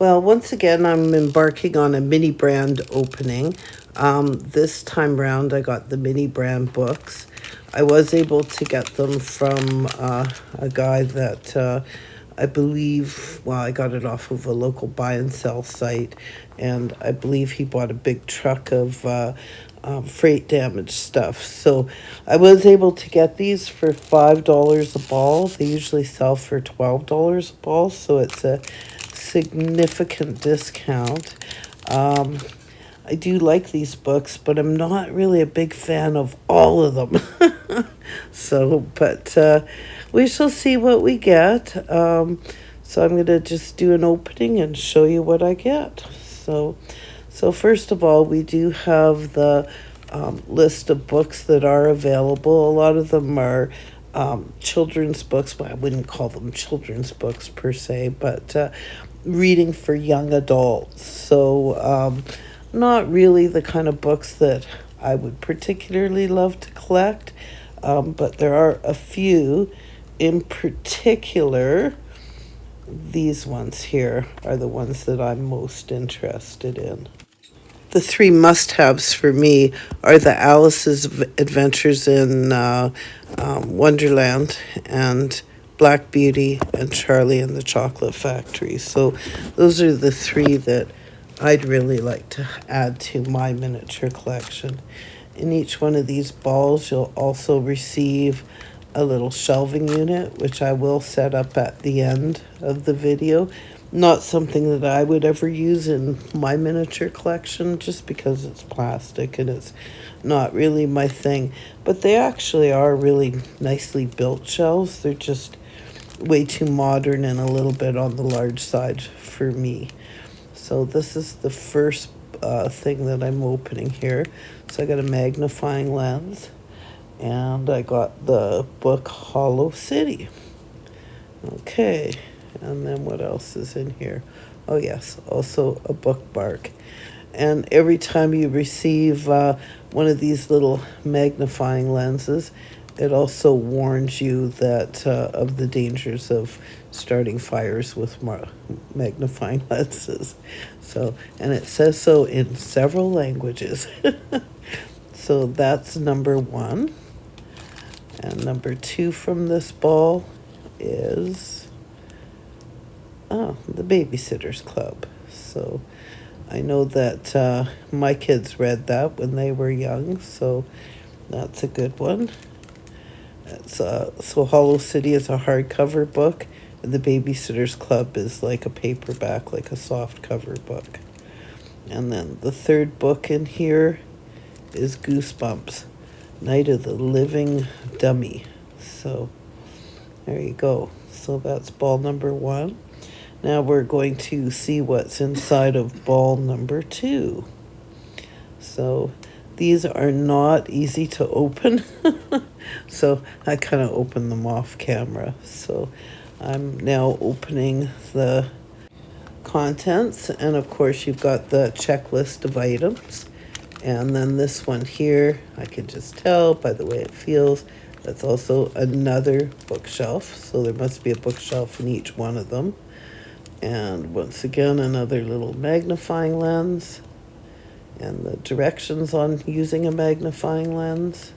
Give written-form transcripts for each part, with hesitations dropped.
Well, once again, I'm embarking on a mini brand opening. This time round, I got the mini brand books. I was able to get them from a guy that I believe, well, I got it off of a local buy and sell site, and I believe he bought a big truck of freight damage stuff. So I was able to get these for $5 a ball. They usually sell for $12 a ball, so it's a significant discount. Um, I do like these books, but I'm not really a big fan of all of them. But we shall see what we get. So I'm going to just do an opening and show you what I get. So first of all, we do have the list of books that are available. A lot of them are children's books, but I wouldn't call them children's books per se, but reading for young adults. So not really the kind of books that I would particularly love to collect, but there are a few in particular. These ones here are the ones that I'm most interested in. The three must-haves for me are the Alice's Adventures in Wonderland and Black Beauty and Charlie and the Chocolate Factory. So those are the three that I'd really like to add to my miniature collection. In each one of these balls, you'll also receive a little shelving unit, which I will set up at the end of the video. Not something that I would ever use in my miniature collection just because it's plastic and it's not really my thing. But they actually are really nicely built shelves. They're just way too modern and a little bit on the large side for me. So this is the first thing that I'm opening here. So I got a magnifying lens and I got the book Hollow City. Okay, and then what else is in here? Oh yes, also a bookmark. And every time you receive one of these little magnifying lenses, it also warns you that of the dangers of starting fires with magnifying lenses. So, and it says so in several languages. So that's number one. And number two from this ball is the Babysitter's Club. So I know that my kids read that when they were young, so that's a good one. So Hollow City is a hardcover book, and the Babysitter's Club is like a paperback, like a soft cover book. And then the third book in here is Goosebumps, Night of the Living Dummy. So there you go. So that's ball number one. Now we're going to see what's inside of ball number two. So these are not easy to open. So I kind of opened them off camera. So I'm now opening the contents. And of course you've got the checklist of items. And then this one here, I can just tell by the way it feels, that's also another bookshelf. So there must be a bookshelf in each one of them. And once again, another little magnifying lens. And the directions on using a magnifying lens.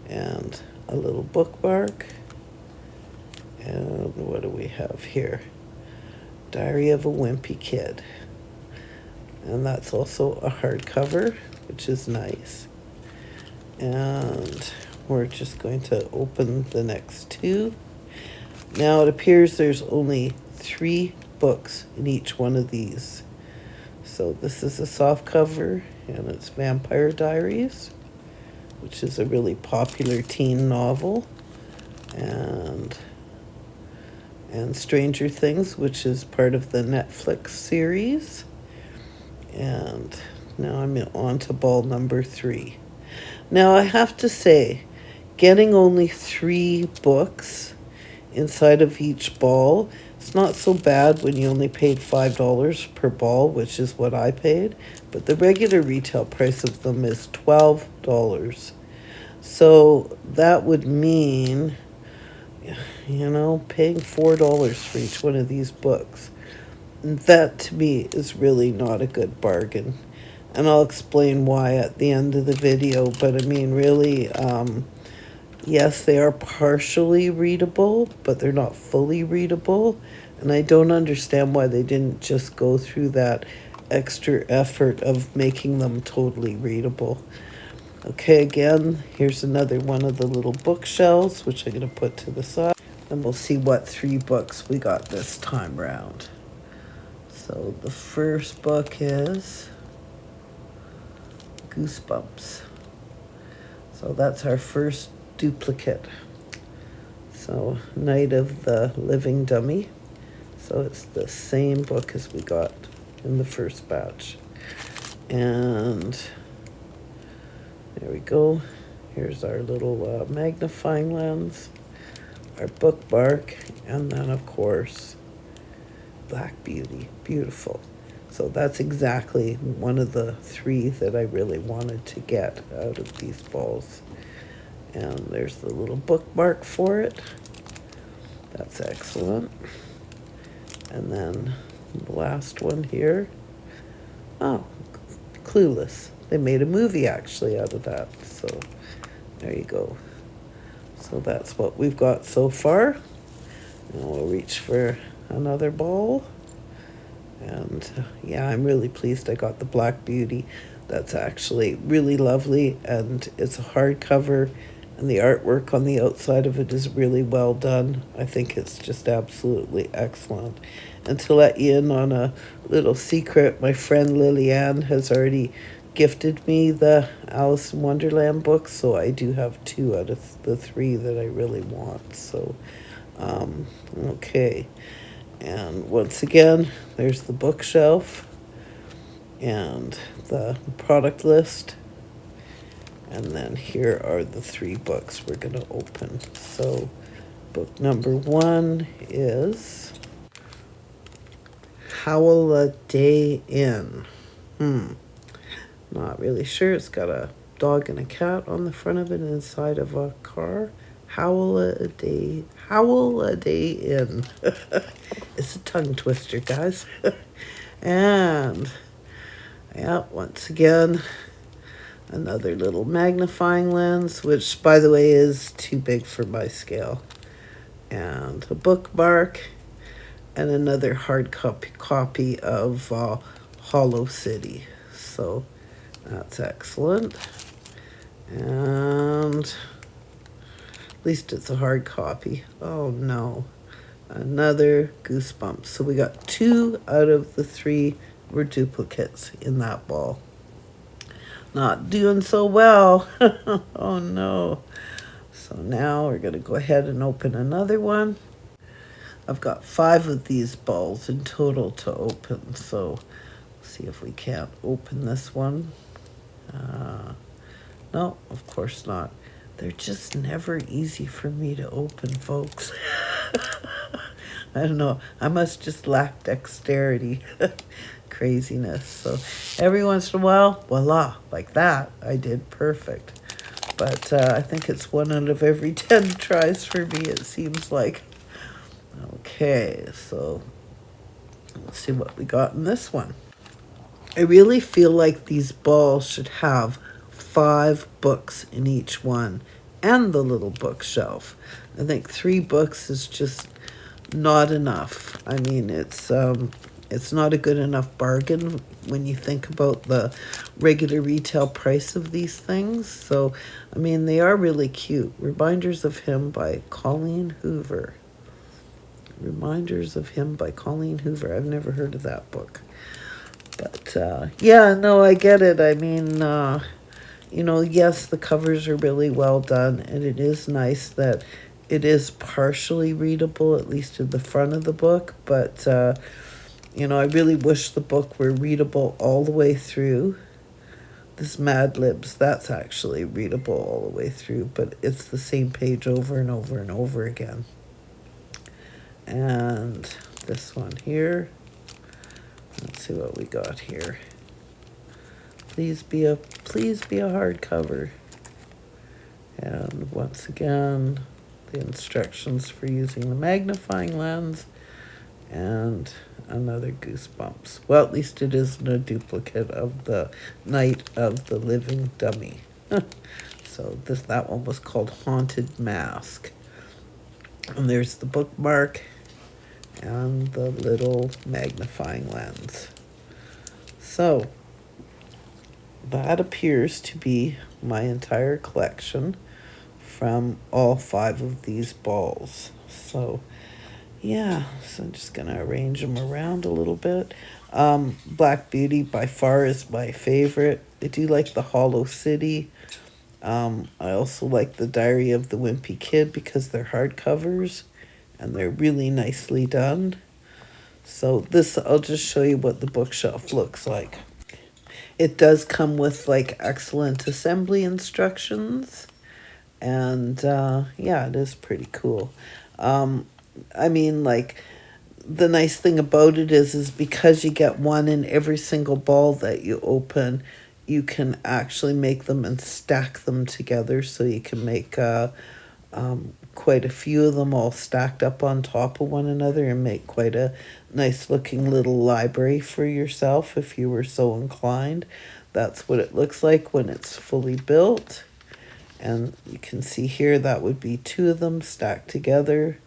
And a little bookmark. And what do we have here? Diary of a Wimpy Kid. And that's also a hardcover, which is nice. And we're just going to open the next two. Now it appears there's only 3 books in each one of these. So this is a soft cover, and it's Vampire Diaries, which is a really popular teen novel, and Stranger Things, which is part of the Netflix series. And now I'm on to ball number 3. Now I have to say, getting only 3 books inside of each ball, it's not so bad when you only paid $5 per ball, which is what I paid, but the regular retail price of them is $12. So that would mean, paying $4 for each one of these books. that to me is really not a good bargain. And I'll explain why at the end of the video. But I mean, really, yes, they are partially readable, but they're not fully readable. And I don't understand why they didn't just go through that extra effort of making them totally readable. Okay, again, here's another one of the little bookshelves, which I'm going to put to the side. And we'll see what 3 books we got this time round. So the first book is Goosebumps. So that's our first duplicate. So Night of the Living Dummy. So it's the same book as we got in the first batch. And there we go. Here's our little magnifying lens, our bookmark, and then of course Black Beauty. Beautiful. So that's exactly one of the 3 that I really wanted to get out of these balls. And there's the little bookmark for it. That's excellent. And then the last one here. Oh, Clueless. They made a movie actually out of that. So there you go. So that's what we've got so far. And we'll reach for another ball. And yeah, I'm really pleased I got the Black Beauty. That's actually really lovely, and it's a hardcover, and the artwork on the outside of it is really well done. I think it's just absolutely excellent. And to let you in on a little secret, my friend Lillian has already gifted me the Alice in Wonderland books, so I do have 2 out of the 3 that I really want. So, okay. And once again, there's the bookshelf and the product list. And then here are the 3 books we're going to open. So book number 1 is Howl a Day In. Not really sure. It's got a dog and a cat on the front of it inside of a car. Howl a Day In. It's a tongue twister, guys. And yeah, once again, another little magnifying lens, which by the way is too big for my scale. And a bookmark, and another hard copy of Hollow City. So that's excellent. And at least it's a hard copy. Oh no. Another Goosebumps. So we got 2 out of the 3 were duplicates in that ball. Not doing so well. Oh no. So now we're going to go ahead and open another one. I've got 5 of these balls in total to open. So see if we can't open this one. No, of course not. They're just never easy for me to open, folks. I don't know. I must just lack dexterity. Craziness. So every once in a while, voila, like that, I did perfect. But I think it's 1 out of every 10 tries for me, it seems like. Okay, so let's see what we got in this one. I really feel like these balls should have 5 books in each one, and the little bookshelf. I think 3 books is just not enough. I mean, it's not a good enough bargain when you think about the regular retail price of these things. So, I mean, they are really cute. Reminders of Him by Colleen Hoover. Reminders of Him by Colleen Hoover. I've never heard of that book. But, yeah, no, I get it. I mean, you know, yes, the covers are really well done, and it is nice that it is partially readable, at least in the front of the book. But, you know, I really wish the book were readable all the way through. This Mad Libs, that's actually readable all the way through, but it's the same page over and over and over again. And this one here. Let's see what we got here. Please be a hardcover. And once again, the instructions for using the magnifying lens, and another Goosebumps. Well, at least it isn't a duplicate of the Night of the Living Dummy. So that one was called Haunted Mask. And there's the bookmark and the little magnifying lens. So that appears to be my entire collection from all 5 of these balls. So yeah, so I'm just gonna arrange them around a little bit. Black Beauty by far is my favorite. I do like the Hollow City. I also like the Diary of the Wimpy Kid because they're hardcovers and they're really nicely done. So this, I'll just show you what the bookshelf looks like. It does come with like excellent assembly instructions, and yeah, it is pretty cool. I mean, like, the nice thing about it is because you get one in every single ball that you open, you can actually make them and stack them together, so you can make quite a few of them all stacked up on top of one another and make quite a nice looking little library for yourself if you were so inclined. That's what it looks like when it's fully built. And you can see here that would be 2 of them stacked together.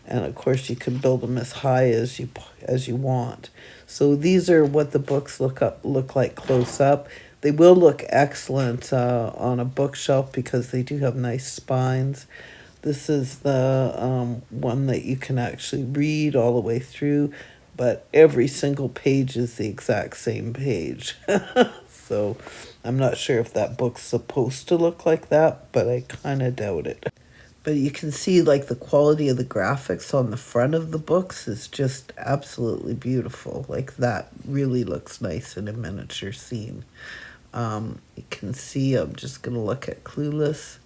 And of course you can build them as high as you want. So these are what the books look like close up. They will look excellent on a bookshelf because they do have nice spines. This is the one that you can actually read all the way through, but every single page is the exact same page. So I'm not sure if that book's supposed to look like that, but I kind of doubt it. But you can see like the quality of the graphics on the front of the books is just absolutely beautiful. Like that really looks nice in a miniature scene. You can see, I'm just going to look at Clueless.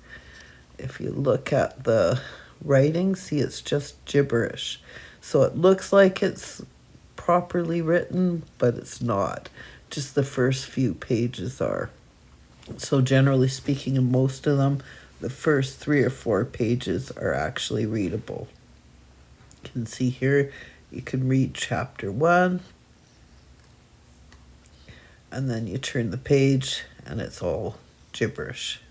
If you look at the writing, see it's just gibberish. So it looks like it's properly written, but it's not. Just the first few pages are. So generally speaking, in most of them, the first 3 or 4 pages are actually readable. You can see here, you can read chapter 1, and then you turn the page and it's all gibberish.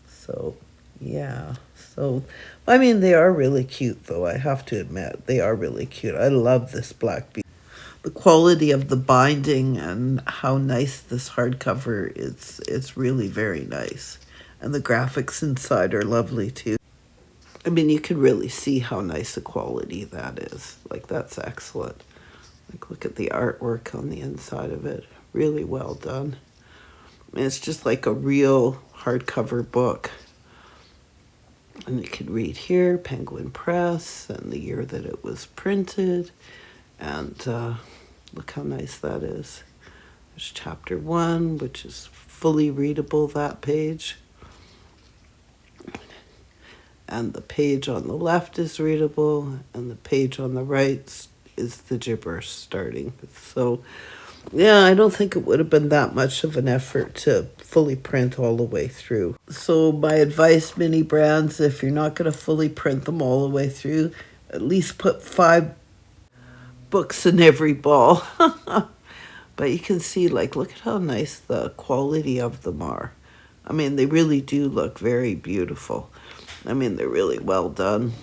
So yeah, so I mean, they are really cute though, I have to admit. They are really cute. I love this Black Beauty. The quality of the binding and how nice this hardcover is, it's really very nice. And the graphics inside are lovely too. I mean, you can really see how nice a quality that is. Like, that's excellent. Like, look at the artwork on the inside of it. Really well done. I mean, it's just like a real hardcover book. And you can read here, Penguin Press, and the year that it was printed. And look how nice that is. There's chapter 1, which is fully readable, that page. And the page on the left is readable, and the page on the right is the gibberish starting. So, yeah, I don't think it would have been that much of an effort to fully print all the way through. So my advice, mini brands, if you're not going to fully print them all the way through, at least put 5 books in every ball. But you can see, like, look at how nice the quality of them are. I mean, they really do look very beautiful. I mean, they're really well done.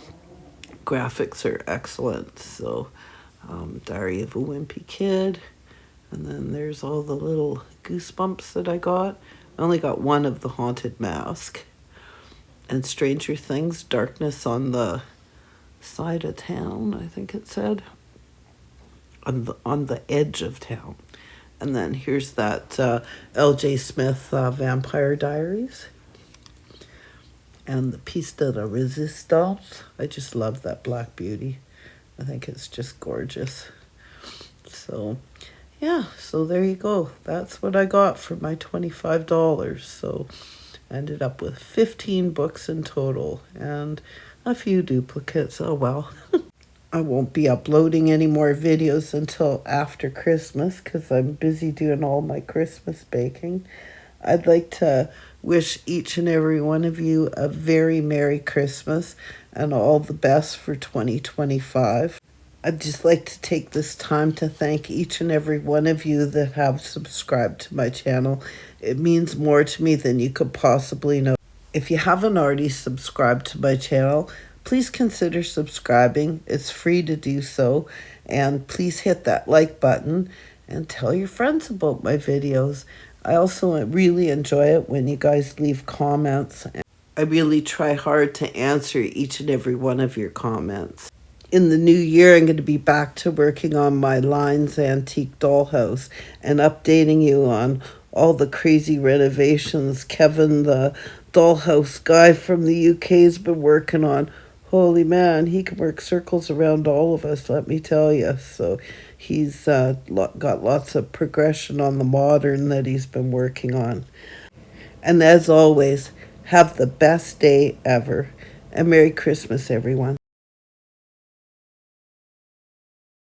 Graphics are excellent. So, Diary of a Wimpy Kid. And then there's all the little Goosebumps that I got. I only got 1 of the Haunted Mask. And Stranger Things, Darkness on the Side of Town, I think it said. On the edge of town. And then here's that L.J. Smith Vampire Diaries. And the Piece de la Resistance. I just love that Black Beauty. I think it's just gorgeous. So, yeah, so there you go. That's what I got for my $25. So I ended up with 15 books in total and a few duplicates. Oh, well. I won't be uploading any more videos until after Christmas because I'm busy doing all my Christmas baking. I'd like to wish each and every one of you a very Merry Christmas and all the best for 2025. I'd just like to take this time to thank each and every one of you that have subscribed to my channel. It means more to me than you could possibly know. If you haven't already subscribed to my channel, please consider subscribing. It's free to do so. And please hit that like button and tell your friends about my videos. I also really enjoy it when you guys leave comments. I really try hard to answer each and every one of your comments. In the new year, I'm going to be back to working on my Lines Antique Dollhouse and updating you on all the crazy renovations Kevin, the dollhouse guy from the UK, has been working on. Holy man, he can work circles around all of us, let me tell you. So he's got lots of progression on the modern that he's been working on. And as always, have the best day ever. And Merry Christmas, everyone.